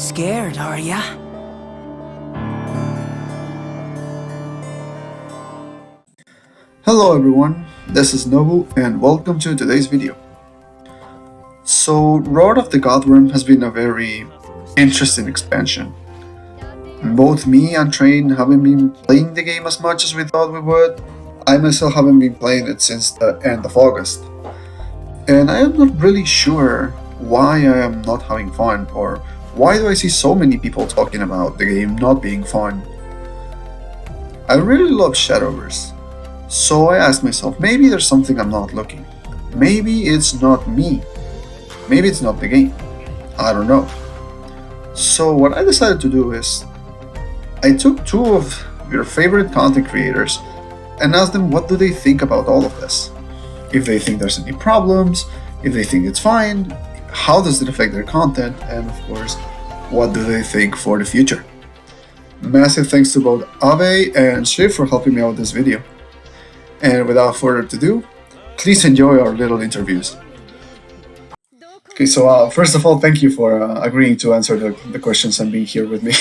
Scared, are ya? Hello everyone, this is Nobbu and welcome to today's video. So, Road of the Godwyrm has been a very interesting expansion. Both me and Train haven't been playing the game as much as we thought we would. I myself haven't been playing it since the end of August. And I am not really sure why I am not having fun, or why do I see so many people talking about the game not being fun. I really love Shadowverse. So I asked myself, maybe there's something I'm not looking. Maybe it's not me. Maybe it's not the game. I don't know. So what I decided to do is, I took two of your favorite content creators and asked them what do they think about all of this. If they think there's any problems, if they think it's fine, how does it affect their content, and of course, what do they think for the future. Massive thanks to both Ave and Zhiff for helping me out with this video. And without further ado, please enjoy our little interviews. Okay, so first of all, thank you for agreeing to answer the questions and being here with me.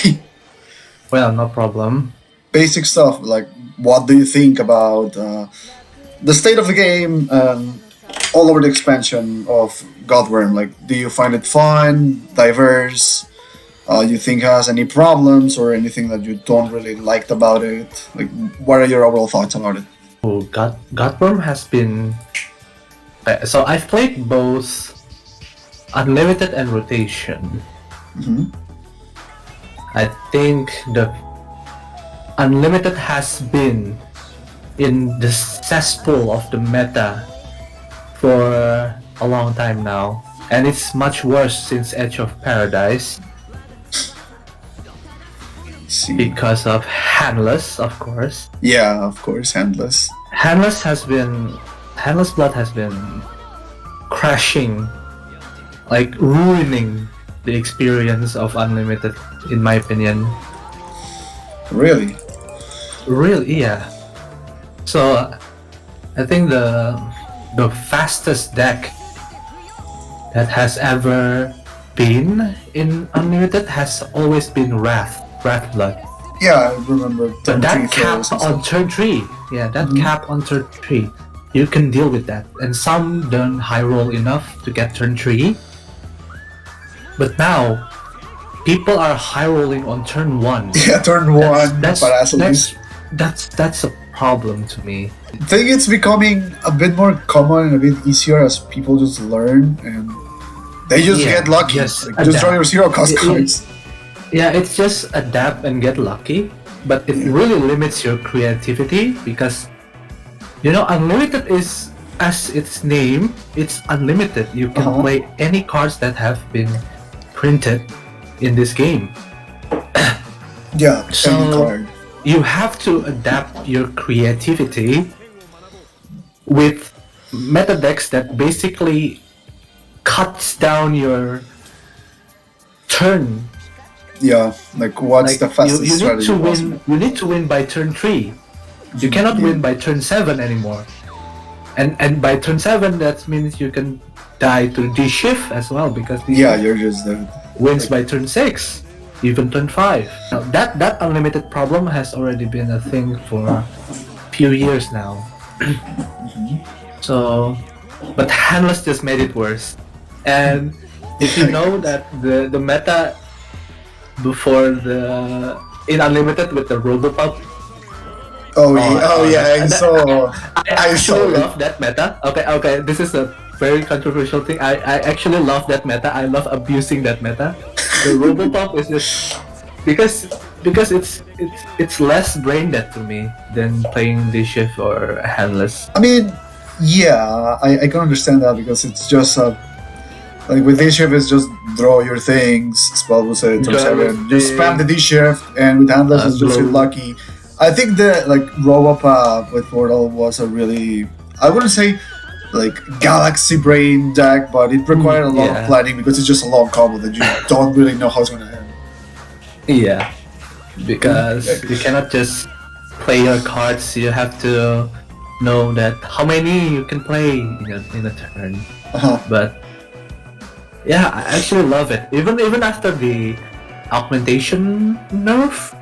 Well, no problem. Basic stuff, like what do you think about the state of the game and all over the expansion of Godwyrm? Like, do you find it fun, diverse? You think it has any problems or anything that you don't really liked about it? Like, what are your overall thoughts about it? Oh, Godwyrm has been... So I've played both Unlimited and Rotation. Mm-hmm. I think the Unlimited has been in the cesspool of the meta for a long time now. And it's much worse since Edge of Paradise. Because of Handless, of course. Yeah, of course, Handless. Handless Blood has been crashing, like ruining the experience of Unlimited, in my opinion. Really? Really, yeah. So, I think the fastest deck that has ever been in Unlimited has always been Wrath Blood. Yeah, I remember. But that cap on turn 3. Yeah, that cap on turn 3. You can deal with that. And some don't high roll enough to get turn 3. But now, people are high rolling on turn 1. Yeah, turn 1. That's a problem to me. I think it's becoming a bit more common and a bit easier as people just learn and they just get lucky. Yes, like, just draw your zero cost cards. Yeah, it's just adapt and get lucky, but it really limits your creativity because, you know, Unlimited is, as its name, it's unlimited. You can play any cards that have been printed in this game. Yeah, so any card. You have to adapt your creativity with meta decks that basically cuts down your turn. Yeah, like what's the fastest strategy possible? You need to win by turn 3. You cannot win by turn 7 anymore. And by turn 7, that means you can die to Zhiff as well, because you're just dead. Wins by turn 6, even turn 5. Now, that Unlimited problem has already been a thing for a few years now. So, but Handless just made it worse. And if you know that the meta before in Unlimited with the Robopup. I saw. I actually love that meta. Okay. This is a very controversial thing. I actually love that meta. I love abusing that meta. The Robopup is just because it's less brain dead to me than playing Zhiff or Handless. I mean, yeah, I can understand that because it's just like with Zhiff, it's just draw your things, spell will say turn 7, just spam the Zhiff, and with Handless it's just get lucky. I think the Robopup with Portal was a really, I wouldn't say like galaxy brain deck, but it required a lot of planning because it's just a long combo that you don't really know how it's gonna end. Yeah, because you cannot just play your cards. You have to know that how many you can play in a turn. But yeah, I actually love it. Even after the augmentation nerf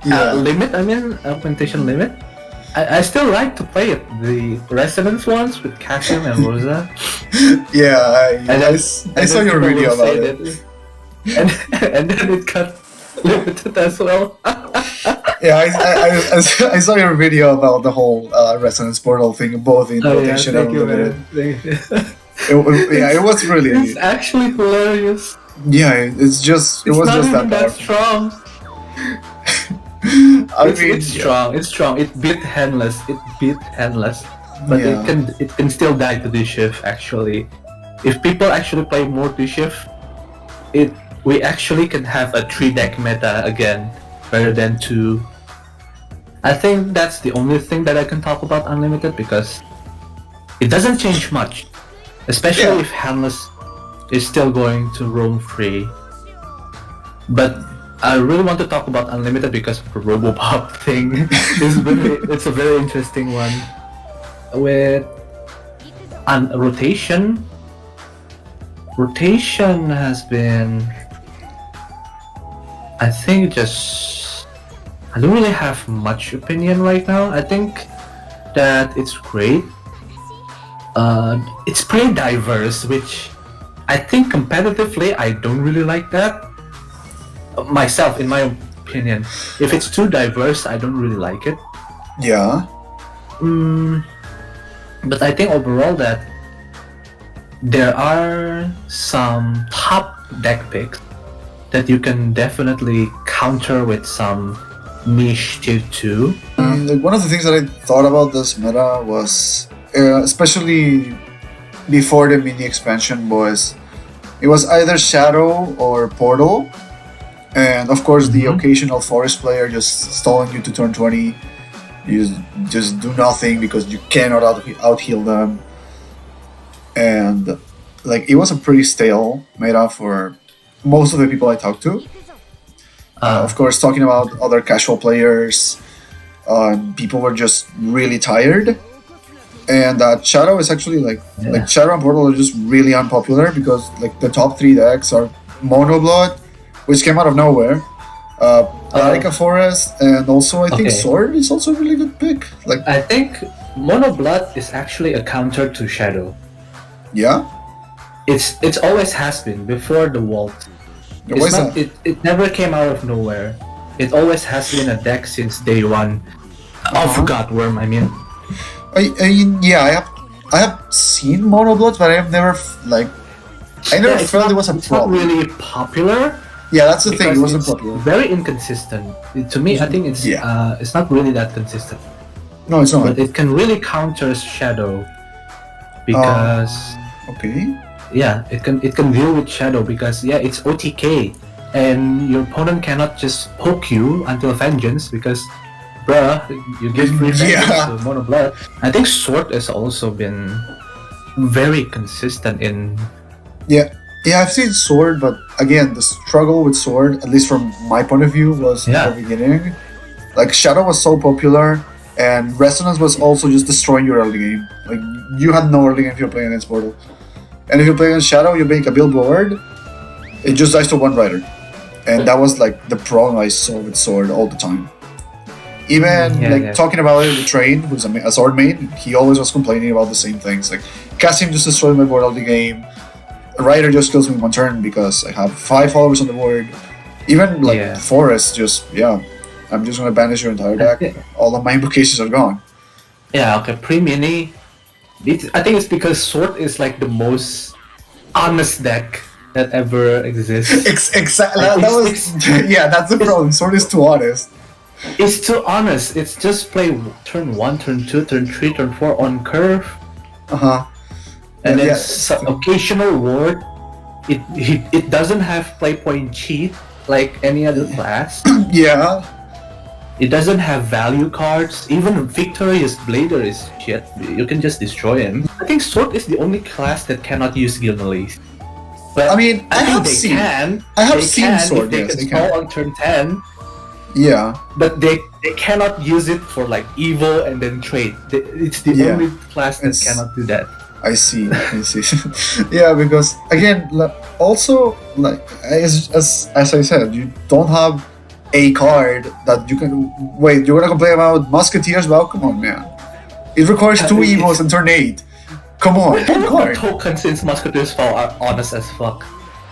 limit. I mean, augmentation limit. I still like to play it. The resonance ones with Cassium and Rosa. I saw your video about it. And then it got limited as well. I saw your video about the whole resonance portal thing, both in rotation and limited. It was really. It's actually hilarious. Yeah, it was just that strong. It's strong. It's strong. It beat Handless. But it can still die to this Zhiff. Actually, if people actually play more to Zhiff, we actually can have a 3-deck meta again rather than 2. I think that's the only thing that I can talk about Unlimited, because it doesn't change much, especially if Handless is still going to roam free. But I really want to talk about Unlimited because of the Robopop thing. It's a very interesting one. With rotation has been, I think, I don't really have much opinion right now. I think that it's great. It's pretty diverse, which I think competitively I don't really like that. Myself, in my opinion, if it's too diverse, I don't really like it. Yeah. But I think overall that there are some top deck picks that you can definitely counter with some niche tier 2. One of the things that I thought about this meta was, especially before the mini expansion, it was either Shadow or Portal. And of course, the occasional Forest player just stalling you to turn 20. You just do nothing because you cannot out heal them. And it was a pretty stale meta for most of the people I talked to. Of course, talking about other casual players, people were just really tired. And Shadow is actually Shadow and Portal are just really unpopular because the top 3 decks are Mono Blood, which came out of nowhere, Parika Forest, and also I think Sword is also a really good pick. I think Mono Blood is actually a counter to Shadow. Yeah? It's always has been before the Vault. It never came out of nowhere. It always has been a deck since day one. Of Godwyrm, I mean. I have seen Mono Blood, but I have never felt it was a problem. It's not really popular. Yeah, that's the thing. It wasn't popular. Very inconsistent. To me, I think it's not really that consistent. No, it's not. But it can really counter Shadow because it can deal with Shadow because it's OTK and your opponent cannot just poke you until Vengeance because you give free Vengeance to Mono Blood. I think Sword has also been very consistent in. Yeah, I've seen Sword, but again, the struggle with Sword, at least from my point of view, was in the beginning. Shadow was so popular, and Resonance was also just destroying your early game. You had no early game if you're playing against Portal. And if you're playing against Shadow, you make a build board, it just dies to one rider. And that was the problem I saw with Sword all the time. Even talking about it with Train, who's a Sword main, he always was complaining about the same things. Cassium just destroyed my board all the game. Rider just kills me in one turn because I have 5 followers on the board. Even Forest, I'm just gonna banish your entire deck. All of my invocations are gone. Pre-mini. I think it's because Sword is the most honest deck that ever exists. Exactly. That's the problem. Sword is too honest. It's too honest. It's just play turn 1, turn 2, turn 3, turn 4 on curve. And then occasional ward. It doesn't have play point cheat like any other class. It doesn't have value cards. Even Victorious Blader is shit. You can just destroy him. I think Sword is the only class that cannot use Gilmalees. But I have seen Sword. They can stall on turn 10. Yeah. But they cannot use it for evil and then trade. It's the only class that cannot do that. I see. Yeah, because again, also like as I said, you don't have a card that you can wait. You're gonna complain about Musketeers? Well, come on, man. It requires 2 evos and turn 8. Come on, All of card. the tokens since Musketeers Fall are honest as fuck.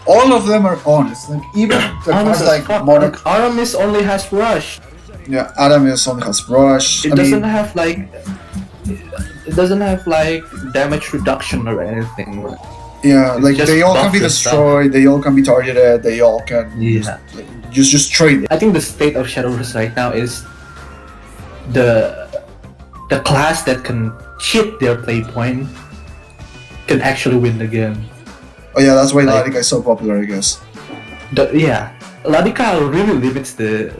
All of them are honest. Like even the cards like Monarch. Like, Aramis only has Rush. Yeah, Aramis only has Rush. It doesn't have like damage reduction or anything. Yeah, It's like just they all can buff be and destroyed. They all can be targeted. They all can just trade. I think the state of Shadowverse right now is the class that can cheat their play point can actually win the game. Oh yeah, that's why Like- Ladika is so popular, I guess. Ladika really limits the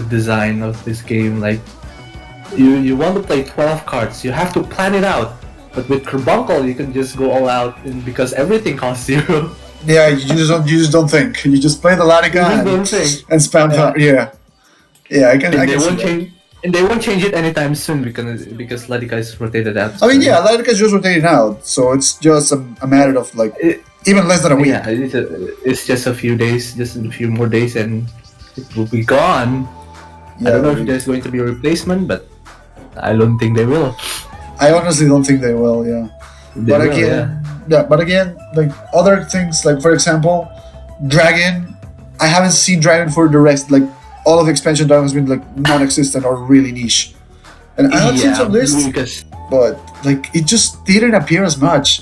design of this game. Like you want to play 12 cards, you have to plan it out. But with Carbuncle, you can just go all out because everything costs 0. Yeah, you just don't think. You just play the Ladika and spam Yeah. yeah. Yeah, I can And I they can see won't that. change. And they won't change it anytime soon because Ladika is rotated out. I mean, yeah, Ladika is just rotating out, so it's just a matter of like even less than a week. Yeah, it's just a few days, just a few more days, and it will be gone. I don't know if there's going to be a replacement, but I don't think they will. I honestly don't think they will. Yeah. They But will, again, but again, like other things, like for example, Dragon. I haven't seen Dragon for the rest. Like all of the expansion Dragon has been like non-existent or really niche, and I have seen some lists, because but like it just didn't appear as much.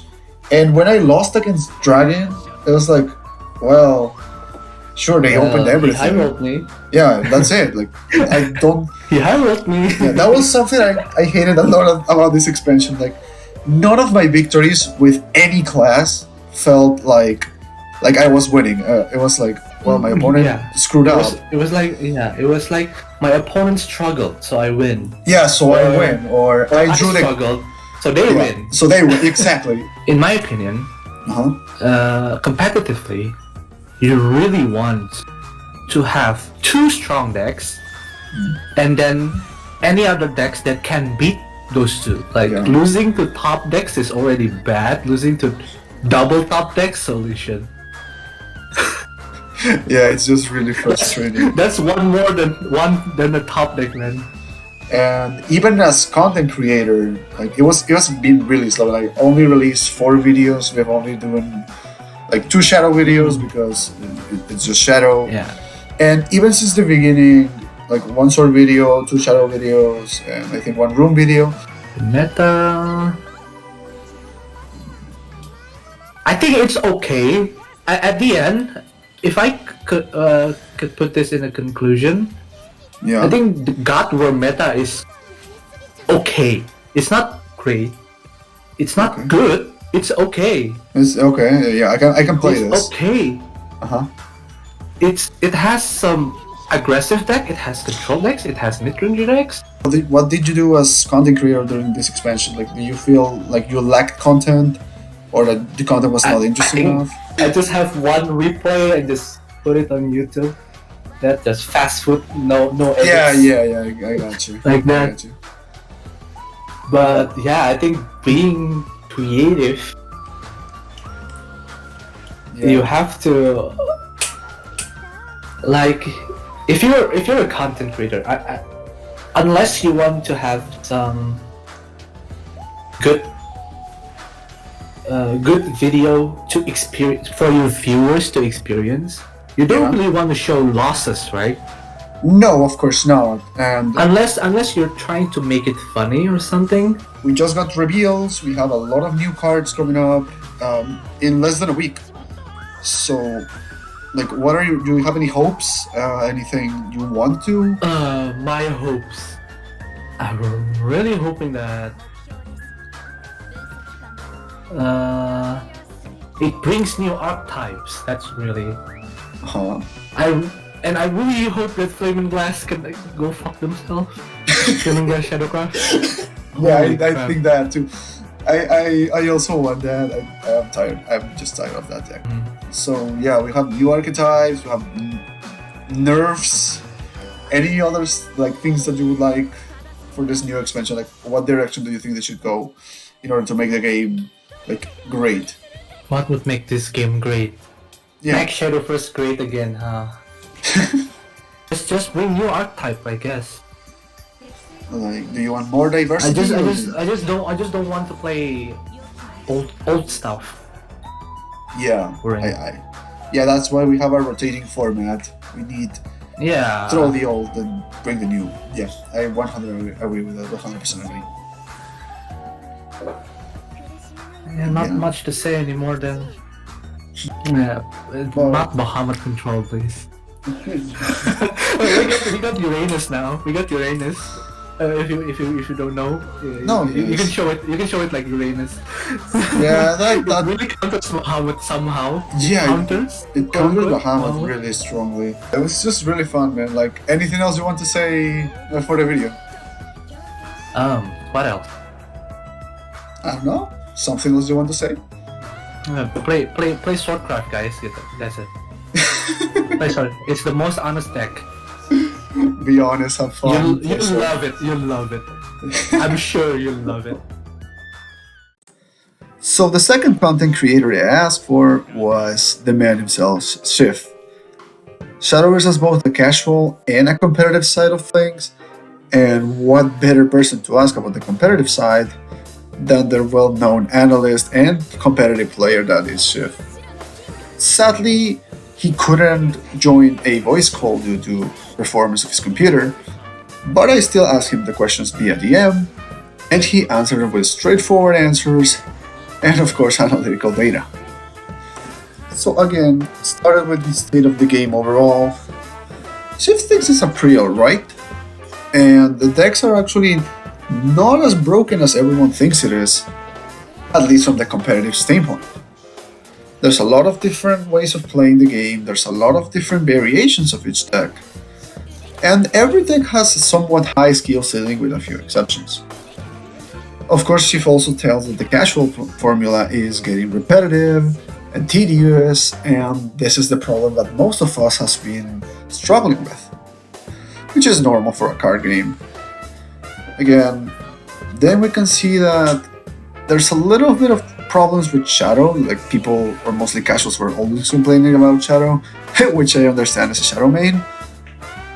And when I lost against Dragon, it was like, well, sure they opened He everything. high-rolled me. Yeah, that's it. Like I don't. He high-rolled me. Yeah, that was something I hated a lot about this expansion. Like, none of my victories with any class felt like I was winning. It was like, well, my opponent screwed up. It was like my opponent struggled, so I win. Yeah, so I win, or I drew the. struggled, so they win. So they win exactly. In my opinion, competitively, you really want to have 2 strong decks, and then any other decks that can beat those 2. Like losing to top decks is already bad. Losing to double top decks, solution. Yeah, it's just really frustrating. That's one more than the top deck, man. And even as content creator, like it was been really slow. Like only released 4 videos. We've only doing like 2 shadow videos because it's just shadow. Yeah. And even since the beginning, like 1 sword video, 2 shadow videos, and I think 1 room video. Meta. I think it's okay. At the end, if I could put this in a conclusion, Yeah. I think the Godwyrm meta is okay. It's not great. It's not good. It's okay. It's okay. Yeah, I can play It's this. okay. It has some aggressive deck. It has control decks. It has mid-range decks. What did you do as content creator during this expansion? Like, do you feel like you lacked content, or that the content was not interesting enough? I just have one replay and just put it on YouTube. That just fast food, no edits. Yeah. I got you. Like that. I got you. But yeah, I think being creative, you have to like if you're a content creator, unless you want to have some good video to experience for your viewers to experience. You don't really want to show losses, right? No, of course not. And Unless you're trying to make it funny or something. we just got reveals. We have a lot of new cards coming up in less than a week. So, like, do you have any hopes? Anything you want to? My hopes. I'm really hoping that it brings new archetypes. That's really. I really hope that Flaming Glass can go fuck themselves. Flaming Glass Shadowcraft. Yeah, Holy I crap. think that too. I also want that. I'm tired. I'm just tired of that deck. So yeah, we have new archetypes. We have nerfs. Any others like things that you would like for this new expansion? Like, what direction do you think they should go in order to make the game like great? What would make this game great? Yeah. Make Shadowverse great again, huh? just bring new archetype, I guess. Like, do you want more diversity? I just don't want to play old stuff. Yeah, Right. yeah, that's why we have our rotating format. We need Yeah. throw the old and bring the new. Yeah, I 100 agree with that. 100% agree. Yeah, not Yeah. much to say anymore than. Yeah, Well- not Bahamut control, please. we got Uranus now. We got Uranus. If you don't know, No, you can yes. show it. You can show it like Uranus. Yeah, that It really counters Bahamut somehow. Yeah, Counters. it countered Quote, Bahamut really strongly. It was just really fun, man. Like, anything else you want to say for the video? What else? I don't know. Something else you want to say? Play Swordcraft, guys. That's it. Play Sword. It's the most honest deck. Be honest, have fun. You'll love it. You'll love it. I'm sure you'll love it. So the second content creator I asked for was the man himself, Zhiff. Shadowverse has both a casual and a competitive side of things, and what better person to ask about the competitive side than their well-known analyst and competitive player that is Zhiff. Sadly, he couldn't join a voice call due to performance of his computer, but I still asked him the questions via DM, and he answered with straightforward answers and of course analytical data. So again, started with the state of the game overall. Zhiff thinks it's a pretty alright, and the decks are actually not as broken as everyone thinks it is, at least from the competitive standpoint. There's a lot of different ways of playing the game, there's a lot of different variations of each deck, and every deck has a somewhat high skill ceiling with a few exceptions. Of course, Zhiff also tells that the casual formula is getting repetitive and tedious, and this is the problem that most of us has been struggling with, which is normal for a card game. Again, then we can see that there's a little bit of problems with Shadow, like people, or mostly casuals, were always complaining about Shadow, which I understand as a Shadow main.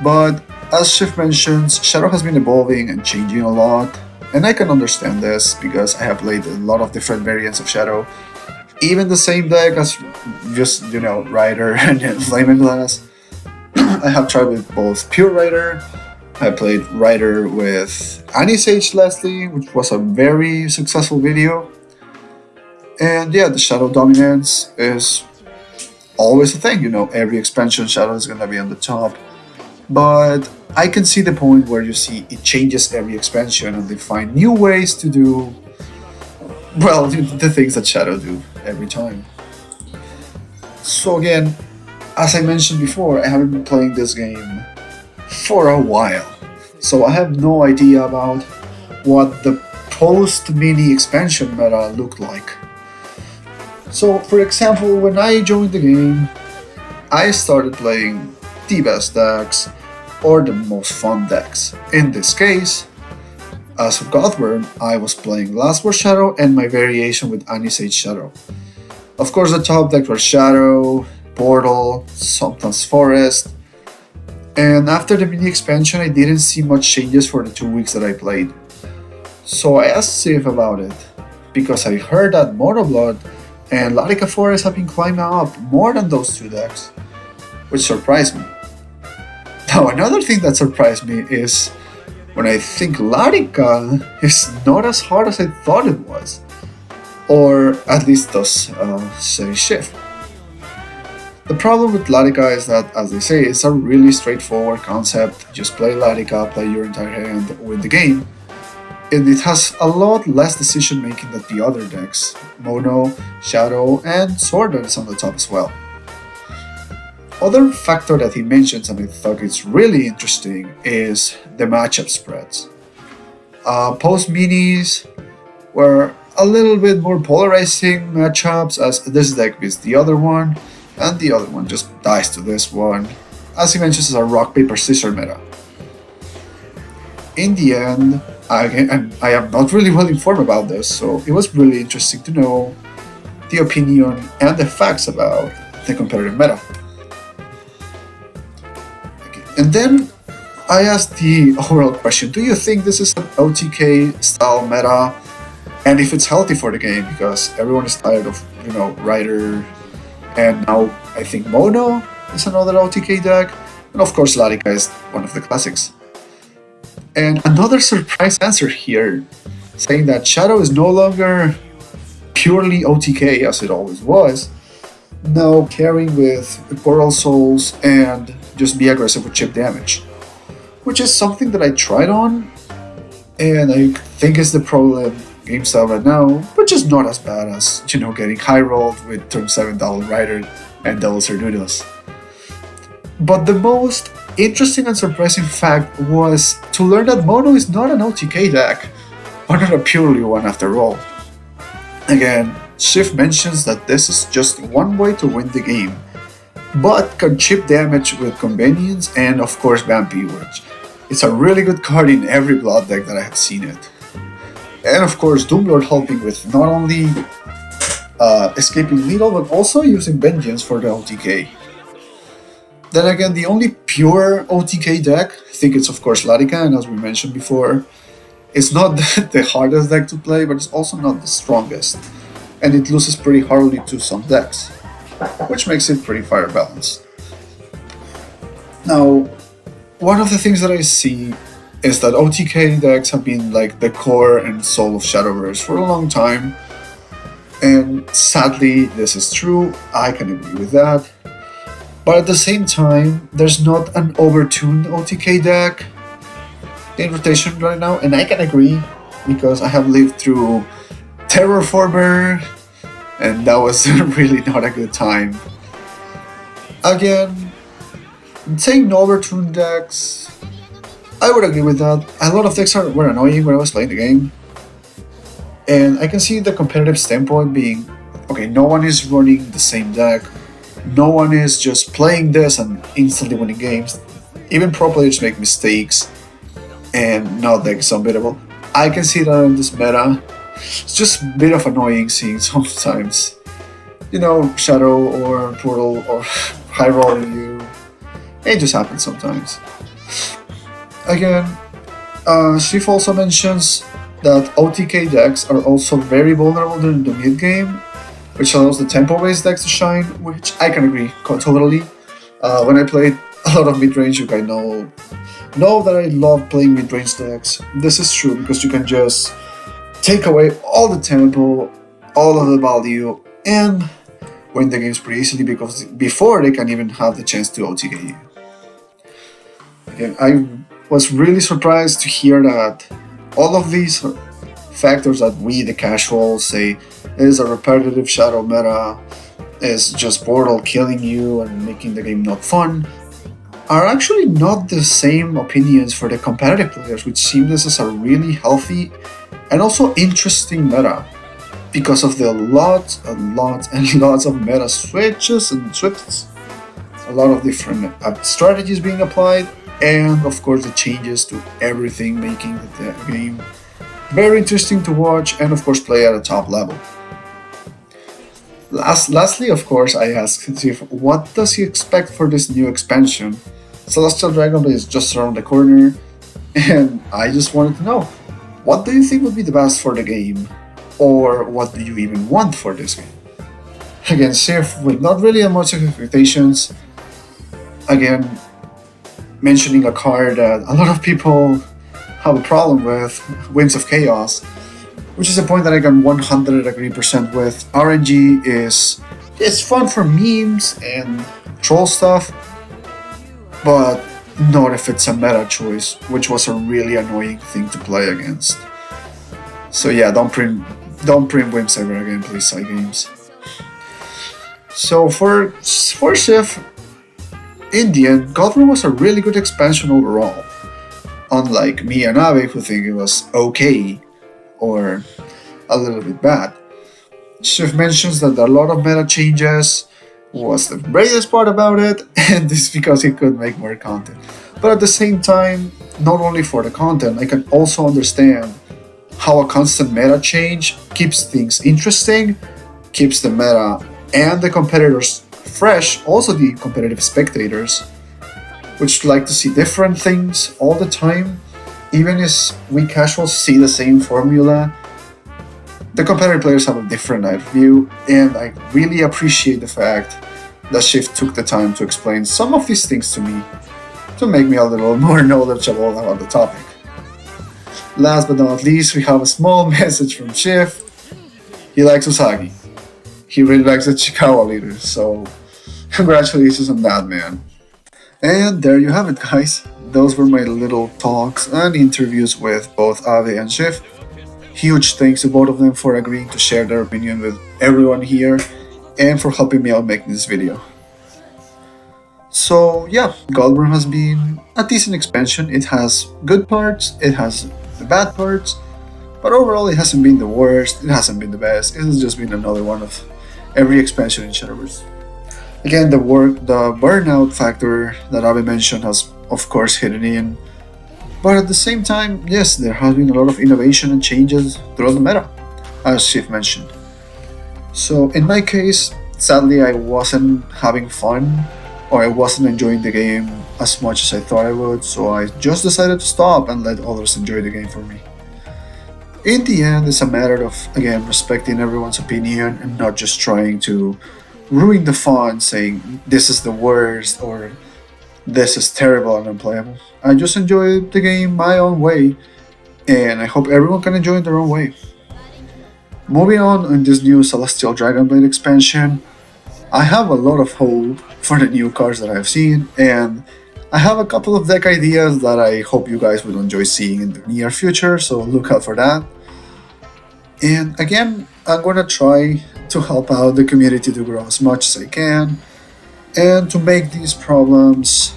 But as Zhiff mentions, Shadow has been evolving and changing a lot, and I can understand this because I have played a lot of different variants of Shadow. Even the same deck as just, Rider and Flame and Glass. I have tried with both Pure Rider. I played Rider with Anisage Leslie, which was a very successful video. And yeah, the Shadow dominance is always a thing, every expansion Shadow is gonna be on the top. But I can see the point where you see it changes every expansion and they find new ways to do, well, the things that Shadow do every time. So again, as I mentioned before, I haven't been playing this game for a while. So I have no idea about what the post-mini expansion meta looked like. So for example, when I joined the game, I started playing the best decks, or the most fun decks. In this case, as for Godwyrm, I was playing Last War Shadow and my variation with Anisage Shadow. Of course, the top decks were Shadow, Portal, sometimes Forest, and after the mini expansion I didn't see much changes for the 2 weeks that I played. So I asked Zhiff about it, because I heard that Monoblood and Latika Forest have been climbing up more than those two decks, which surprised me. Now another thing that surprised me is when I think Latika is not as hard as I thought it was, or at least does say Zhiff. The problem with Latika is that, as they say, it's a really straightforward concept. Just play Latika, play your entire hand, win the game. And it has a lot less decision making than the other decks, Mono, Shadow, and Sword is on the top as well. Other factor that he mentions, and I thought it's really interesting, is the matchup spreads. Post minis were a little bit more polarizing matchups, as this deck beats the other one, and the other one just dies to this one. As he mentions, it's a rock, paper, scissors meta. In the end, I am not really well informed about this, so it was really interesting to know the opinion and the facts about the competitive meta. Okay. And then I asked the overall question, do you think this is an OTK style meta? And if it's healthy for the game, because everyone is tired of, Rider, and now I think Mono is another OTK deck, and of course Larika is one of the classics. And another surprise answer here, saying that Shadow is no longer purely OTK as it always was, now carrying with Portal Souls and just be aggressive with chip damage. Which is something that I tried on, and I think is the problem game style right now, but just not as bad as, getting high rolled with turn 7 Double Rider and Double Cernudos. But the most interesting and surprising fact was to learn that Mono is not an OTK deck, or not a purely one after all. Again, Zhiff mentions that this is just one way to win the game, but can chip damage with Convenience and of course Vampy, which it's a really good card in every Blood deck that I have seen it. And of course Doomlord helping with not only escaping lethal but also using Vengeance for the OTK. Then again, the only pure OTK deck, I think it's of course Larika, and as we mentioned before, it's not the hardest deck to play, but it's also not the strongest, and it loses pretty hardly to some decks, which makes it pretty fire balanced. Now, one of the things that I see is that OTK decks have been like the core and soul of Shadowverse for a long time, and sadly this is true, I can agree with that. But at the same time, there's not an overtuned OTK deck in rotation right now, and I can agree because I have lived through Terraformer, and that was really not a good time. Again, saying no overtuned decks, I would agree with that. A lot of decks were annoying when I was playing the game, and I can see the competitive standpoint being, okay, no one is running the same deck, no one is just playing this and instantly winning games. Even pro players make mistakes, and no deck is unbeatable. I can see that in this meta. It's just a bit of annoying seeing sometimes, Shadow or Portal or high rolling you. It just happens sometimes. Again, Zhiff also mentions that OTK decks are also very vulnerable during the mid game, which allows the tempo-based decks to shine, which I can agree totally. When I played a lot of mid-range, you guys know that I love playing mid-range decks. This is true because you can just take away all the tempo, all of the value, and win the games pretty easily because before they can even have the chance to OTK you. Again, I was really surprised to hear that all of these factors that we, the casuals, say is a repetitive Shadow meta, is just Portal killing you and making the game not fun, are actually not the same opinions for the competitive players, which seem this is a really healthy and also interesting meta because of the lots and lots of meta switches and swifts, a lot of different strategies being applied, and of course the changes to everything, making the game very interesting to watch and of course play at a top level. Lastly, of course, I asked Zhiff what does he expect for this new expansion. Celestial Dragonblade is just around the corner, and I just wanted to know, what do you think would be the best for the game? Or what do you even want for this game? Again, Zhiff with not really much expectations, again, mentioning a card that a lot of people have a problem with, Winds of Chaos, which is a point that I can 100% agree with. RNG is fun for memes and troll stuff, but not if it's a meta choice, which was a really annoying thing to play against. So yeah, don't print Wimps ever again, please, side games. So for Zhiff, in the end, Godwyrm was a really good expansion overall. Unlike me and Abe, who think it was okay or a little bit bad. Zhiff mentions that a lot of meta changes was the greatest part about it, and this is because he could make more content. But at the same time, not only for the content, I can also understand how a constant meta change keeps things interesting, keeps the meta and the competitors fresh also the competitive spectators, which like to see different things all the time. Even as we casuals see the same formula, the competitive players have a different night view, and I really appreciate the fact that Zhiff took the time to explain some of these things to me to make me a little more knowledgeable about the topic. Last but not least, we have a small message from Zhiff. He likes Usagi. He really likes the Chikawa leader, so congratulations on that, man. And there you have it, guys. Those were my little talks and interviews with both Ave and Zhiff. Huge thanks to both of them for agreeing to share their opinion with everyone here and for helping me out make this video. So yeah, Godwyrm has been a decent expansion. It has good parts, it has the bad parts, but overall it hasn't been the worst, it hasn't been the best, it has just been another one of every expansion in Shadowverse. Again, the burnout factor that Abe mentioned has of course hidden in, but at the same time, yes, there has been a lot of innovation and changes throughout the meta, as Zhiff mentioned. So in my case, sadly I wasn't having fun, or I wasn't enjoying the game as much as I thought I would, so I just decided to stop and let others enjoy the game for me. In the end, it's a matter of, again, respecting everyone's opinion and not just trying to ruin the fun saying this is the worst or this is terrible and unplayable. I just enjoy the game my own way, and I hope everyone can enjoy it their own way. Moving on in this new Celestial Dragonblade expansion, I have a lot of hope for the new cards that I've seen, and I have a couple of deck ideas that I hope you guys will enjoy seeing in the near future, so look out for that. And again, I'm gonna try to help out the community to grow as much as I can, and to make these problems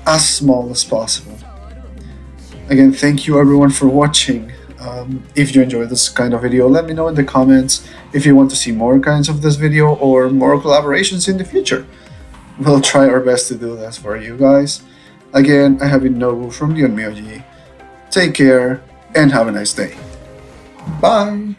as small as possible. Again, thank you everyone for watching. If you enjoyed this kind of video, let me know in the comments if you want to see more kinds of this video or more collaborations in the future. We'll try our best to do this for you guys. Again, I have been Nobbu from the Unmyoji. Take care and have a nice day. Bye!